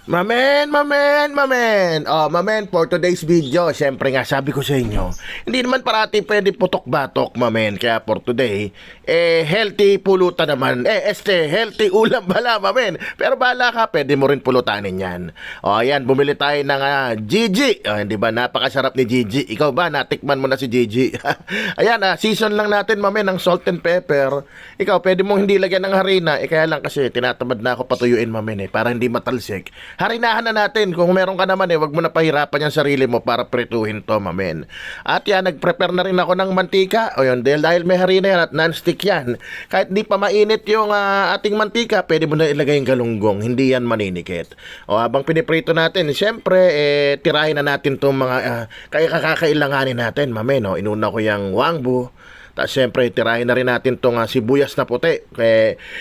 Mamen. Oh, mamen, for today's video, syempre nga sabi ko sa inyo, hindi naman parati pwede putok-batok, mamen. Kaya for today, healthy pulutan naman. Healthy ulam bala, mamen. Pero bahala ka, pwede mo rin pulutanin yan. Oh, ayan, bumili tayo ng Gigi. Oh, hindi ba, napakasarap ni Gigi. Ikaw ba, natikman mo na si Gigi? Ayan, season lang natin, mamen, ng salt and pepper. Ikaw, pwede mong hindi lagyan ng harina. Kaya lang kasi, tinatamad na ako patuyuin, mamen, para hindi matalsik. Harinahan na natin. Kung meron ka naman wag mo na pahirapan yung sarili mo para prituhin to, mamen. At yan, nag-prepare na rin ako ng mantika. O yun, dahil may harina yan at non-stick yan. Kahit di pa mainit yung ating mantika, pwede mo na ilagay yung galunggong. Hindi yan maninikit. O habang piniprito natin, syempre, tirahin na natin itong mga kakailanganin natin, mamen. O, inuna ko yung wangbu. Tapos syempre, tirahin na rin natin itong sibuyas na puti.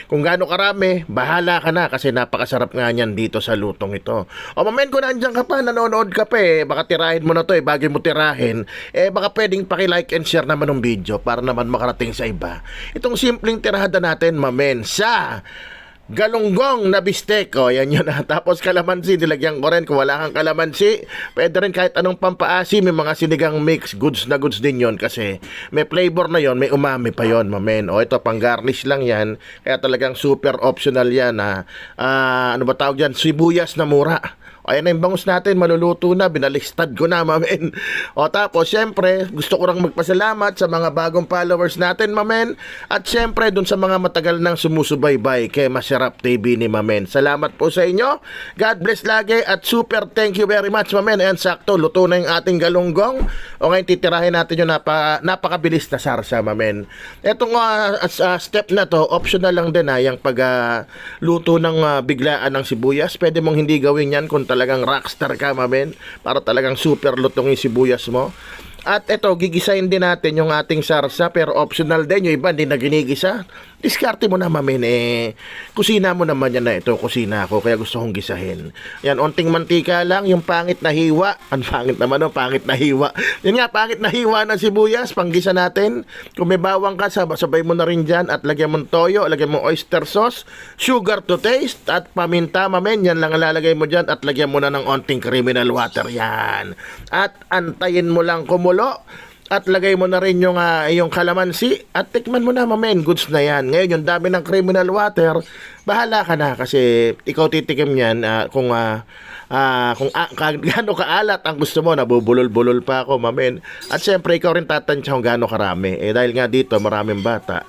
Kung gaano karami, bahala ka na kasi napakasarap nga niyan dito sa lutong ito. O mamen, kung nandiyan ka pa, nanonood ka pa baka tirahin mo na to bago mo tirahin, baka pwedeng paki-like and share naman ng video para naman makarating sa iba. Itong simpleng tirahada natin, mamen, sa galunggong na bistek. O, yan yun. Tapos kalamansi, nilagyan ko rin. Kung wala kang kalamansi, pwede rin kahit anong pampaasim. May mga sinigang mix, goods na goods din yon kasi may flavor na yon, may umami pa yon, mamen. O, ito, pang garnish lang yan. Kaya talagang super optional yan. Ano ba tawag yan? Sibuyas na mura. Ayan na yung bangus natin, maluluto na, binalistad ko na, mamen. O tapos, syempre, gusto ko lang magpasalamat sa mga bagong followers natin, mamen. At syempre, dun sa mga matagal nang sumusubaybay kay Masarap TV ni mamen. Salamat po sa inyo. God bless lagi at super thank you very much, mamen. Ayan, sakto, luto na yung ating galunggong. O ngayon, titirahin natin yung napakabilis na sarsa, mamen. Etong step na to, optional lang din yung pagluto ng biglaan ng sibuyas. Pwede mong hindi gawin yan kung talagang rockstar ka, mamen, para talagang super lutong yung sibuyas mo. At ito, gigisahin din natin yung ating sarsa, pero optional din. Yung iba, hindi na ginigisa. Diskarte mo na, mamen. Kusina mo naman yan na ito. Kusina ako, kaya gusto kong gisahin. Yan, onting mantika lang. Yung pangit na hiwa. Ang pangit naman, pangit na hiwa. Yan nga, pangit na hiwa ng sibuyas. Panggisa natin. Kung may bawang ka, sabay mo na rin dyan. At lagyan mo toyo, lagyan mo oyster sauce, sugar to taste, at paminta, mamen. Yan lang ang lalagay mo dyan. At lagyan mo na ng onting criminal water yan. At antayin mo lang kumulo. At lagay mo na rin yung kalamansi at tikman mo na, mamen, goods na yan. Ngayon, yung dami ng criminal water, bahala ka na kasi ikaw titikim yan kung gaano kaalat ang gusto mo. Nabubulol-bulol pa ako, mamen. At syempre, ikaw rin tatansya kung gaano karami. Dahil nga dito, maraming bata.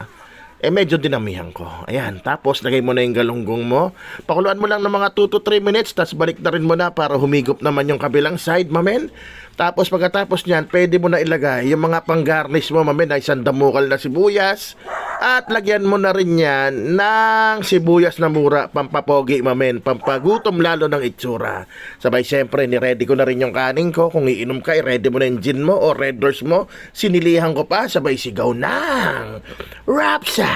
Medyo dinamihan ko. Ayan, tapos lagay mo na yung galunggong mo. Pakuluan mo lang ng mga 2 to 3 minutes, tapos balik na rin mo na para humigop naman yung kabilang side, mamen. Tapos pagkatapos niyan, pwede mo na ilagay yung mga pang-garnish mo, mamen, na isang damukal na sibuyas. At lagyan mo na rin yan ng sibuyas na mura, pampapogi, mamen, pampagutom lalo ng itsura. Sabay, syempre, ni-ready ko na rin yung kanin ko. Kung iinom ka, i-ready mo na yung gin mo o red doors mo. Sinilihan ko pa, sabay sigaw ng Rapsa!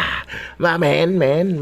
Mamen, men.